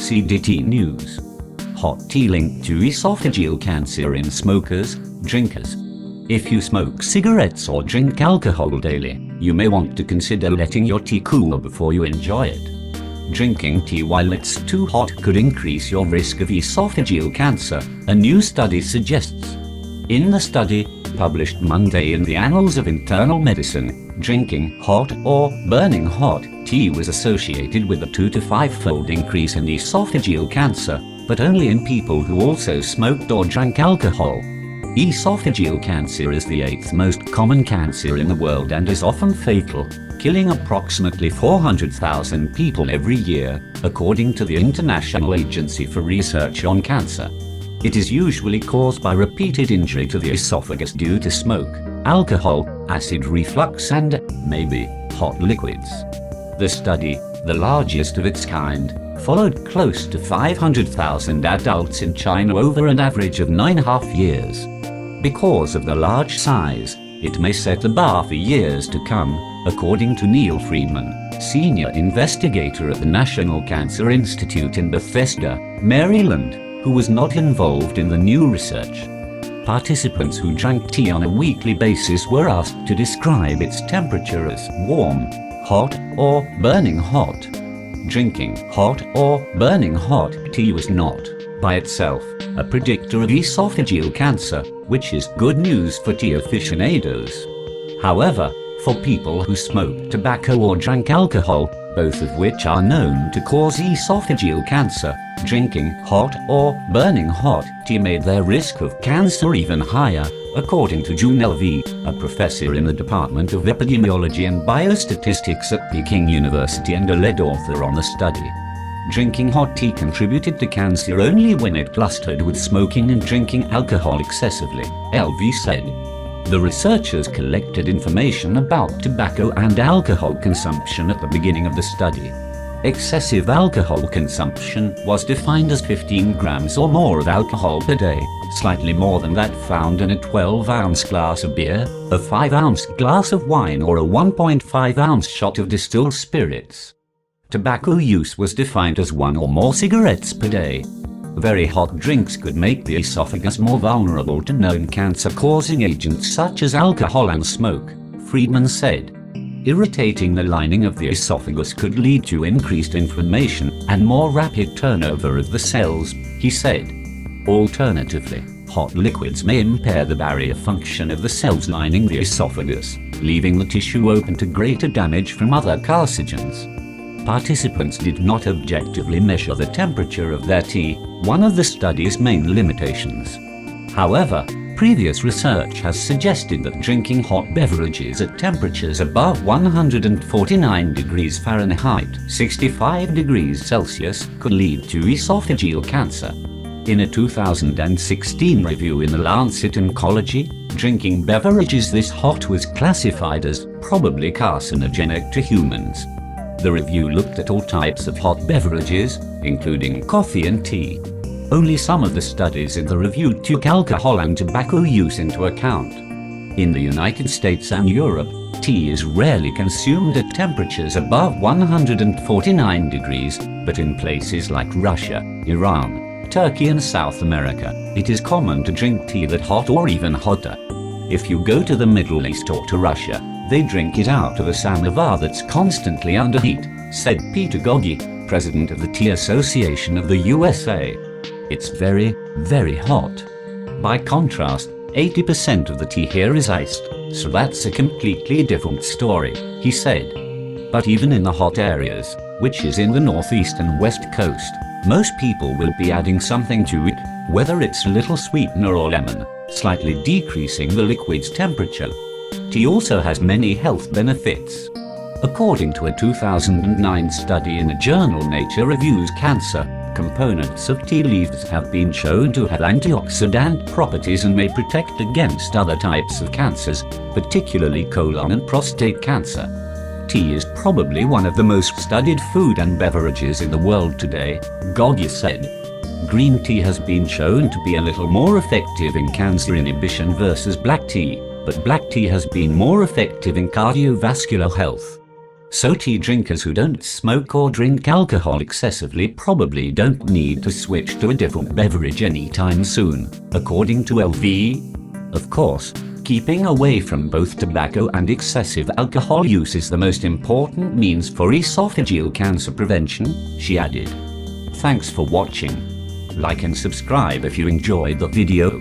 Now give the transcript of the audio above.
CDT News. Hot tea linked to esophageal cancer in smokers, drinkers. If you smoke cigarettes or drink alcohol daily, you may want to consider letting your tea cool before you enjoy it. Drinking tea while it's too hot could increase your risk of esophageal cancer, a new study suggests. In the study, published Monday in the Annals of Internal Medicine, drinking hot or burning hot tea was associated with a 2 to 5-fold increase in esophageal cancer, but only in people who also smoked or drank alcohol. Esophageal cancer is the 8th most common cancer in the world and is often fatal, killing approximately 400,000 people every year, according to the International Agency for Research on Cancer. It is usually caused by repeated injury to the esophagus due to smoke, alcohol, acid reflux and, maybe, hot liquids. The study, the largest of its kind, followed close to 500,000 adults in China over an average of 9.5 years. Because of the large size, it may set the bar for years to come, according to Neil Friedman, senior investigator at the National Cancer Institute in Bethesda, Maryland, who was not involved in the new research. Participants who drank tea on a weekly basis were asked to describe its temperature as warm, hot, or burning hot. Drinking hot or burning hot tea was not, by itself, a predictor of esophageal cancer, which is good news for tea aficionados. However, for people who smoked tobacco or drank alcohol, both of which are known to cause esophageal cancer, drinking hot or burning hot tea made their risk of cancer even higher, according to Jun Lv, a professor in the Department of Epidemiology and Biostatistics at Peking University and a lead author on the study. Drinking hot tea contributed to cancer only when it clustered with smoking and drinking alcohol excessively, Lv said. The researchers collected information about tobacco and alcohol consumption at the beginning of the study. Excessive alcohol consumption was defined as 15 grams or more of alcohol per day, slightly more than that found in a 12-ounce glass of beer, a 5-ounce glass of wine or a 1.5-ounce shot of distilled spirits. Tobacco use was defined as 1 or more cigarettes per day. Very hot drinks could make the esophagus more vulnerable to known cancer-causing agents such as alcohol and smoke, Friedman said. Irritating the lining of the esophagus could lead to increased inflammation and more rapid turnover of the cells, he said. Alternatively, hot liquids may impair the barrier function of the cells lining the esophagus, leaving the tissue open to greater damage from other carcinogens. Participants did not objectively measure the temperature of their tea, one of the study's main limitations. However, previous research has suggested that drinking hot beverages at temperatures above 149 degrees Fahrenheit, 65 degrees Celsius, could lead to esophageal cancer. In a 2016 review in The Lancet Oncology, drinking beverages this hot was classified as probably carcinogenic to humans. The review looked at all types of hot beverages, including coffee and tea. Only some of the studies in the review took alcohol and tobacco use into account. In the United States and Europe, tea is rarely consumed at temperatures above 149 degrees, but in places like Russia, Iran, Turkey and South America, it is common to drink tea that hot or even hotter. If you go to the Middle East or to Russia, they drink it out of a samovar that's constantly under heat, said Peter Goggi, president of the Tea Association of the USA. It's very, very hot. By contrast, 80% of the tea here is iced, so that's a completely different story, he said. But even in the hot areas, which is in the northeast and west coast, most people will be adding something to it, whether it's a little sweetener or lemon, slightly decreasing the liquid's temperature. Tea also has many health benefits. According to a 2009 study in the journal Nature Reviews Cancer, components of tea leaves have been shown to have antioxidant properties and may protect against other types of cancers, particularly colon and prostate cancer. Tea is probably one of the most studied food and beverages in the world today, Goggi said. Green tea has been shown to be a little more effective in cancer inhibition versus black tea, but black tea has been more effective in cardiovascular health. So tea drinkers who don't smoke or drink alcohol excessively probably don't need to switch to a different beverage anytime soon, according to LV. Of course, keeping away from both tobacco and excessive alcohol use is the most important means for esophageal cancer prevention, she added. Thanks for watching. Like and subscribe if you enjoyed the video.